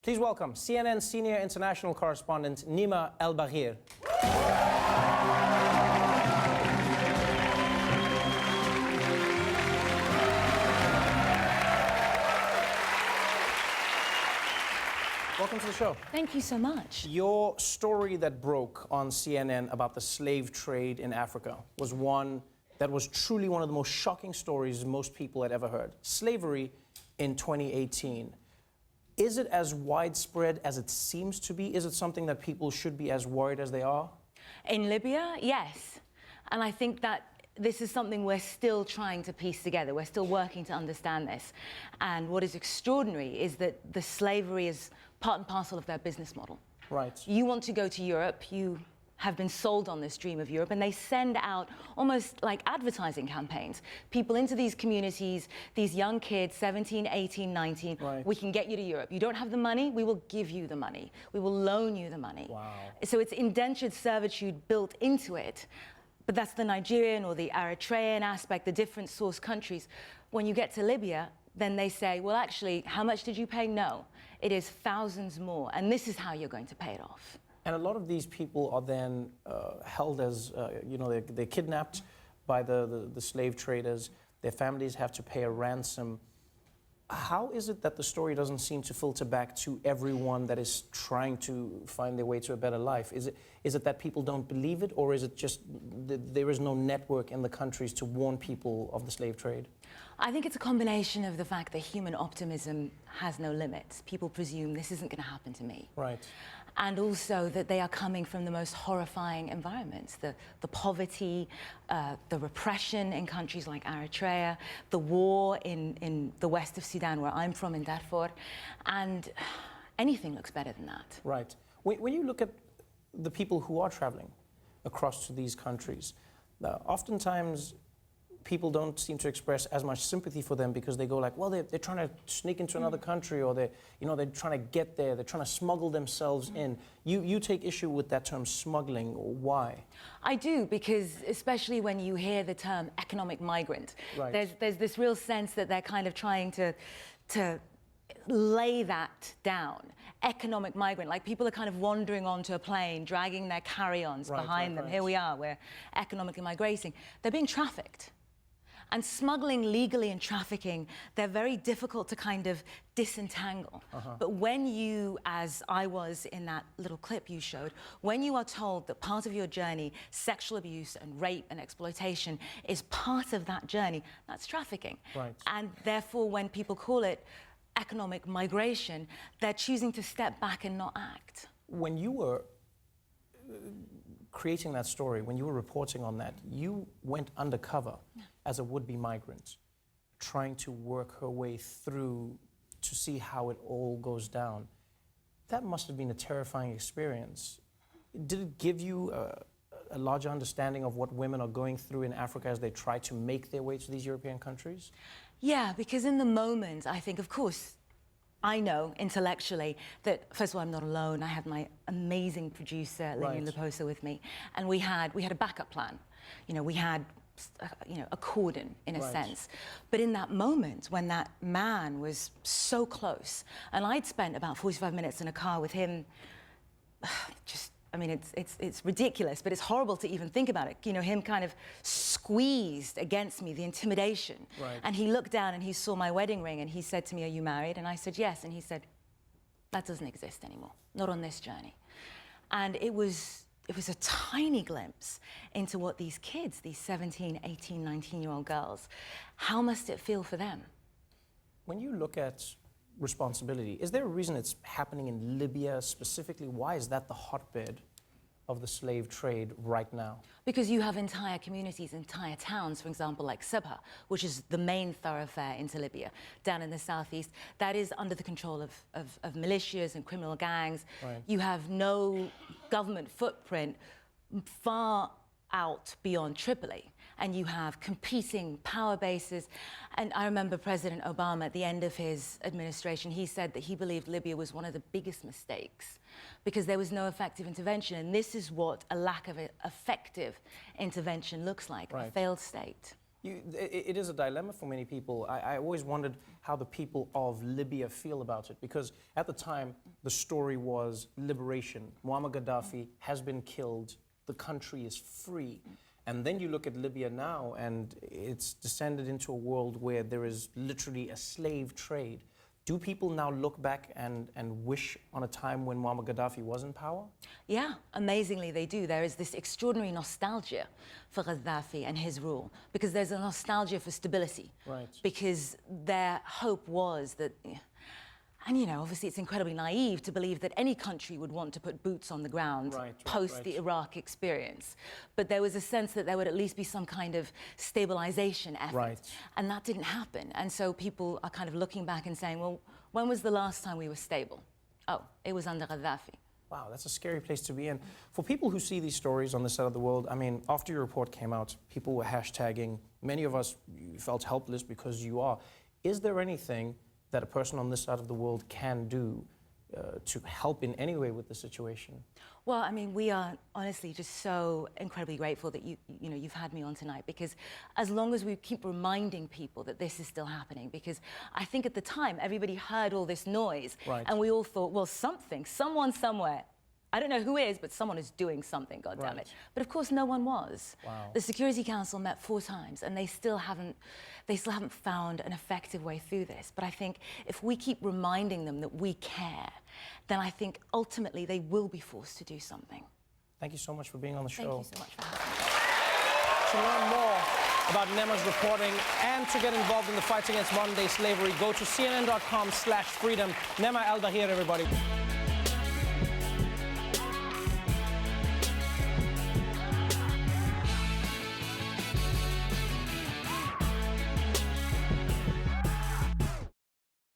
Please welcome CNN senior international correspondent Nima Elbagir. Welcome to the show. Thank you so much. Your story that broke on CNN about the slave trade in Africa was one that was truly one of the most shocking stories most people had ever heard. Slavery in 2018. Is it as widespread as it seems to be? Is it something that people should be as worried as they are? In Libya, yes. And I think that this is something we're still trying to piece together. We're still working to understand this. And what is extraordinary is that the slavery is part and parcel of their business model. Right. You want to go to Europe, you have been sold on this dream of Europe, and they send out almost like advertising campaigns. People into these communities, these young kids, 17, 18, 19, right. We can get you to Europe. You don't have the money, we will give you the money. We will loan you the money. Wow. So it's indentured servitude built into it. But that's the Nigerian or the Eritrean aspect, the different source countries. When you get to Libya, then they say, well, actually, how much did you pay? No, it is thousands more, and this is how you're going to pay it off. And a lot of these people are then held as, they're kidnapped by the slave traders. Their families have to pay a ransom. How is it that the story doesn't seem to filter back to everyone that is trying to find their way to a better life? Is it that people don't believe it, or is it just there is no network in the countries to warn people of the slave trade? I think it's a combination of the fact that human optimism has no limits. People presume this isn't going to happen to me. Right. And also that they are coming from the most horrifying environments, the poverty, the repression in countries like Eritrea, the war in the west of Sudan, where I'm from, in Darfur, and anything looks better than that. Right. When you look at the people who are traveling across to these countries, oftentimes people don't seem to express as much sympathy for them because they go like, well, they're trying to sneak into another country, or they're trying to get there, they're trying to smuggle themselves in. You take issue with that term smuggling. Why? I do, because especially when you hear the term economic migrant, right. there's this real sense that they're kind of trying to lay that down. Economic migrant, like people are kind of wandering onto a plane, dragging their carry-ons behind them. Right. Here we are, we're economically migrating. They're being trafficked. And smuggling legally and trafficking, they're very difficult to kind of disentangle. But when you, as I was in that little clip you showed, when you are told that part of your journey, sexual abuse and rape and exploitation, is part of that journey, that's trafficking. Right. And therefore, when people call it economic migration, they're choosing to step back and not act. When you were creating that story, when you were reporting on that, you went undercover as a would-be migrant, trying to work her way through to see how it all goes down. That must have been a terrifying experience. Did it give you a larger understanding of what women are going through in Africa as they try to make their way to these European countries? Yeah, because in the moment, I think, of course, I know intellectually that, first of all, I'm not alone. I had my amazing producer, Lillian Leposa, with me, and we had a backup plan. We had a cordon, in a sense. But in that moment, when that man was so close, and I'd spent about 45 minutes in a car with him, it's ridiculous, but it's horrible to even think about it. Him kind of squeezed against me, the intimidation. Right. And he looked down and he saw my wedding ring and he said to me, "Are you married?" And I said, "Yes." And he said, "That doesn't exist anymore, not on this journey." And it was a tiny glimpse into what these kids, these 17, 18, 19-year-old girls, how must it feel for them? When you look at responsibility, is there a reason it's happening in Libya specifically? Why is that the hotbed of the slave trade right now? Because you have entire communities, entire towns, for example, like Sabha, which is the main thoroughfare into Libya, down in the southeast, that is under the control of militias and criminal gangs. Right. You have no government footprint far out beyond Tripoli, and you have competing power bases. And I remember President Obama, at the end of his administration, he said that he believed Libya was one of the biggest mistakes because there was no effective intervention. And this is what a lack of effective intervention looks like, a failed state. It is a dilemma for many people. I always wondered how the people of Libya feel about it, because at the time, the story was liberation. Muammar Gaddafi has been killed. The country is free. And then you look at Libya now, and it's descended into a world where there is literally a slave trade. Do people now look back and wish on a time when Muammar Gaddafi was in power? Yeah, amazingly they do. There is this extraordinary nostalgia for Gaddafi and his rule, because there's a nostalgia for stability. Right. Because their hope was that, and you know, obviously it's incredibly naive to believe that any country would want to put boots on the ground post the Iraq experience. But there was a sense that there would at least be some kind of stabilization effort. Right. And that didn't happen. And so people are kind of looking back and saying, well, when was the last time we were stable? Oh, it was under Gaddafi. Wow, that's a scary place to be in. For people who see these stories on this side of the world, I mean, after your report came out, people were hashtagging. Many of us felt helpless because you are. Is there anything that a person on this side of the world can do to help in any way with the situation? Well, I mean, we are honestly just so incredibly grateful that you've had me on tonight, because as long as we keep reminding people that this is still happening, because I think at the time everybody heard all this noise and we all thought, well, someone somewhere, I don't know who is, but someone is doing something, goddammit. But of course, no one was. Wow. The Security Council met 4 times, and they still haven't found an effective way through this. But I think if we keep reminding them that we care, then I think ultimately they will be forced to do something. Thank you so much for being on the show. Thank you so much for having me. To learn more about Nima's reporting and to get involved in the fight against modern-day slavery, go to cnn.com/freedom. Nima Elbagir, everybody.